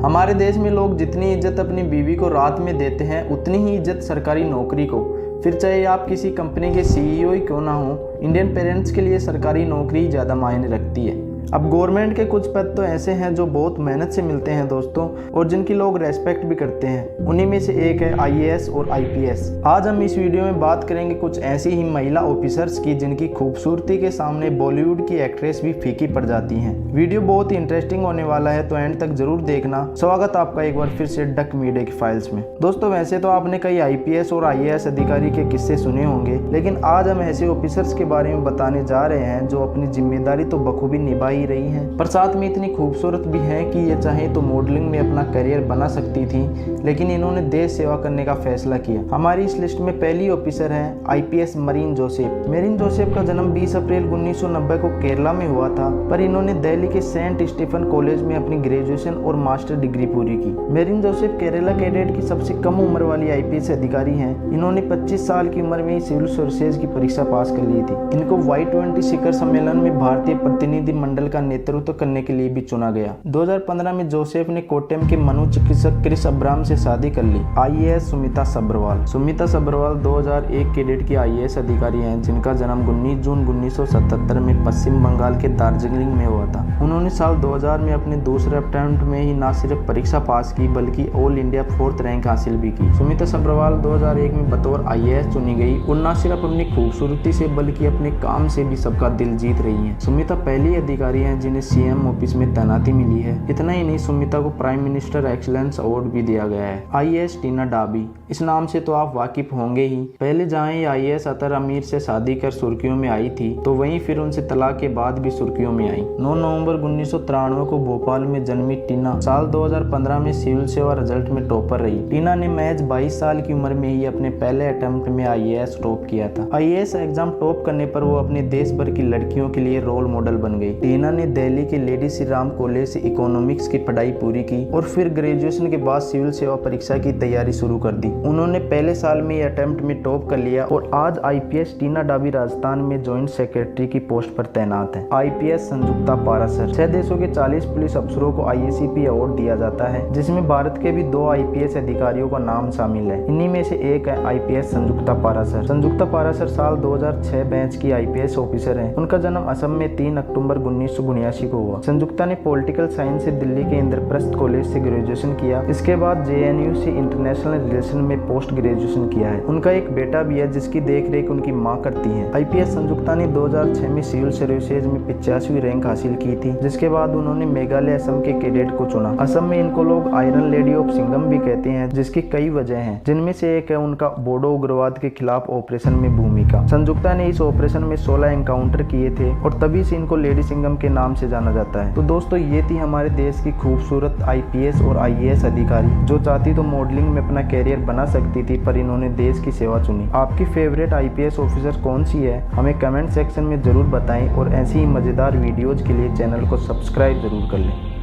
हमारे देश में लोग जितनी इज्जत अपनी बीवी को रात में देते हैं उतनी ही इज्जत सरकारी नौकरी को, फिर चाहे आप किसी कंपनी के सीईओ ही क्यों ना हो। इंडियन पेरेंट्स के लिए सरकारी नौकरी ज़्यादा मायने रखती है। अब गवर्नमेंट के कुछ पद तो ऐसे हैं जो बहुत मेहनत से मिलते हैं दोस्तों, और जिनकी लोग रेस्पेक्ट भी करते हैं। उन्हीं में से एक है आईएएस और आईपीएस। आज हम इस वीडियो में बात करेंगे कुछ ऐसी ही महिला ऑफिसर्स की जिनकी खूबसूरती के सामने बॉलीवुड की एक्ट्रेस भी फीकी पड़ जाती हैं। वीडियो बहुत ही इंटरेस्टिंग होने वाला है, तो एंड तक जरूर देखना। स्वागत आपका एक बार फिर से डक मीडिया की फाइल्स में। दोस्तों वैसे तो आपने कई आईपीएस और आईएएस अधिकारी के किस्से सुने होंगे, लेकिन आज हम ऐसे ऑफिसर्स के बारे में बताने जा रहे हैं जो अपनी जिम्मेदारी तो बखूबी निभा ही रही हैं, पर साथ में इतनी खूबसूरत भी हैं कि ये चाहे तो मॉडलिंग में अपना करियर बना सकती थी, लेकिन इन्होंने देश सेवा करने का फैसला किया। हमारी इस लिस्ट में पहली ऑफिसर है IPS marine Joseph. Marine Joseph का जन्म 20 अप्रैल 1990 को केरला में हुआ था, पर इन्होंने दिल्ली के सेंट स्टीफन कॉलेज में अपनी ग्रेजुएशन और मास्टर डिग्री पूरी की। मरीन जोसेफ केरला कैडेट की सबसे कम उम्र वाली आईपीएस अधिकारी हैं। इन्होंने 25 साल की उम्र में ही सिविल सर्विसेज की परीक्षा पास कर ली थी। इनको Y20 शिखर सम्मेलन में भारतीय प्रतिनिधि मंडल का नेतृत्व करने के लिए भी चुना गया। 2015 में जोसेफ ने कोट्टयम के मनोचिकित्सक क्रिस अब्राहम से शादी कर ली। आईएएस सुमिता सब्रवाल। सुमिता सब्रवाल 2001 कैडेट की आईएएस अधिकारी हैं, जिनका जन्म 19 जून 1977 में पश्चिम बंगाल के दार्जिलिंग में हुआ था। उन्होंने साल 2000 में अपने दूसरे अटेम्प्ट में ही न सिर्फ परीक्षा पास की, बल्कि ऑल इंडिया 4th रैंक हासिल भी की। सुमिता सब्रवाल 2001 में बतौर आईएएस चुनी गई और न सिर्फ अपनी खूबसूरती से बल्कि अपने काम से भी सबका दिल जीत रही है। सुमिता पहली अधिकारी है जिन्हें सीएम ऑफिस में तैनाती मिली है। इतना ही नहीं, सुमिता को प्राइम मिनिस्टर एक्सीलेंस अवार्ड भी दिया गया है। आईएएस टीना डाबी, इस नाम से तो आप वाकिफ होंगे ही। पहले जहां ये आईएएस अतर अमीर से शादी कर सुर्खियों में आई थी, तो वहीं फिर उनसे तलाक के बाद भी सुर्खियों में आई। 9 नवंबर 1993 को भोपाल में जन्मी टीना साल 2015 में सिविल सेवा रिजल्ट में टॉपर रही। टीना ने महज 22 साल की उम्र में ही अपने पहले अटेम्प्ट में आईएएस टॉप किया था। आईएएस एग्जाम टॉप करने पर वो अपने देश भर की लड़कियों के लिए रोल मॉडल बन गई। टीना ने दिल्ली के लेडी श्री राम कॉलेज से इकोनॉमिक्स की पढ़ाई पूरी की और फिर ग्रेजुएशन के बाद सिविल सेवा परीक्षा की तैयारी शुरू कर दी। उन्होंने पहले साल में अटेम्प्ट में टॉप कर लिया और आज आईपीएस टीना डाबी राजस्थान में जॉइंट सेक्रेटरी की पोस्ट पर तैनात है। आईपीएस संजुक्ता पारासर। 6 देशों के 40 पुलिस अफसरों को आईएसीपी अवार्ड दिया जाता है, जिसमें भारत के भी 2 आईपीएस अधिकारियों का नाम शामिल है। इन्हीं में से एक है आईपीएस संजुक्ता पारासर। संजुक्ता पारासर साल 2006 बैच की आईपीएस ऑफिसर है। उनका जन्म असम में 3 अक्टूबर 1979 को हुआ। संजुक्ता ने पॉलिटिकल साइंस से दिल्ली के इंद्रप्रस्थ कॉलेज से ग्रेजुएशन किया। इसके बाद जेएनयू से इंटरनेशनल रिलेशन में पोस्ट ग्रेजुएशन किया है। उनका एक बेटा भी है जिसकी देखरेख उनकी मां करती है। आईपीएस संजुक्ता ने 2006 में सिविल सर्विसेज में 85वीं रैंक हासिल की थी, जिसके बाद उन्होंने मेघालय असम के कैडेट को चुना। असम में इनको लोग आयरन लेडी ऑफ सिंघम भी कहते हैं, जिसकी कई वजह हैं, जिनमें से एक है उनका बोडो उग्रवाद के खिलाफ ऑपरेशन में भूमिका। संजुक्ता ने इस ऑपरेशन में 16 एनकाउंटर किए थे और तभी से इनको लेडी सिंघम के नाम से जाना जाता है। तो दोस्तों ये थी हमारे देश की खूबसूरत आईपीएस और आईएएस अधिकारी, जो चाहती तो मॉडलिंग में अपना कैरियर बना सकती थी, पर इन्होंने देश की सेवा चुनी। आपकी फेवरेट आईपीएस ऑफिसर कौन सी है, हमें कमेंट सेक्शन में जरूर बताएं और ऐसी ही मजेदार वीडियोज के लिए चैनल को सब्सक्राइब जरूर कर लें।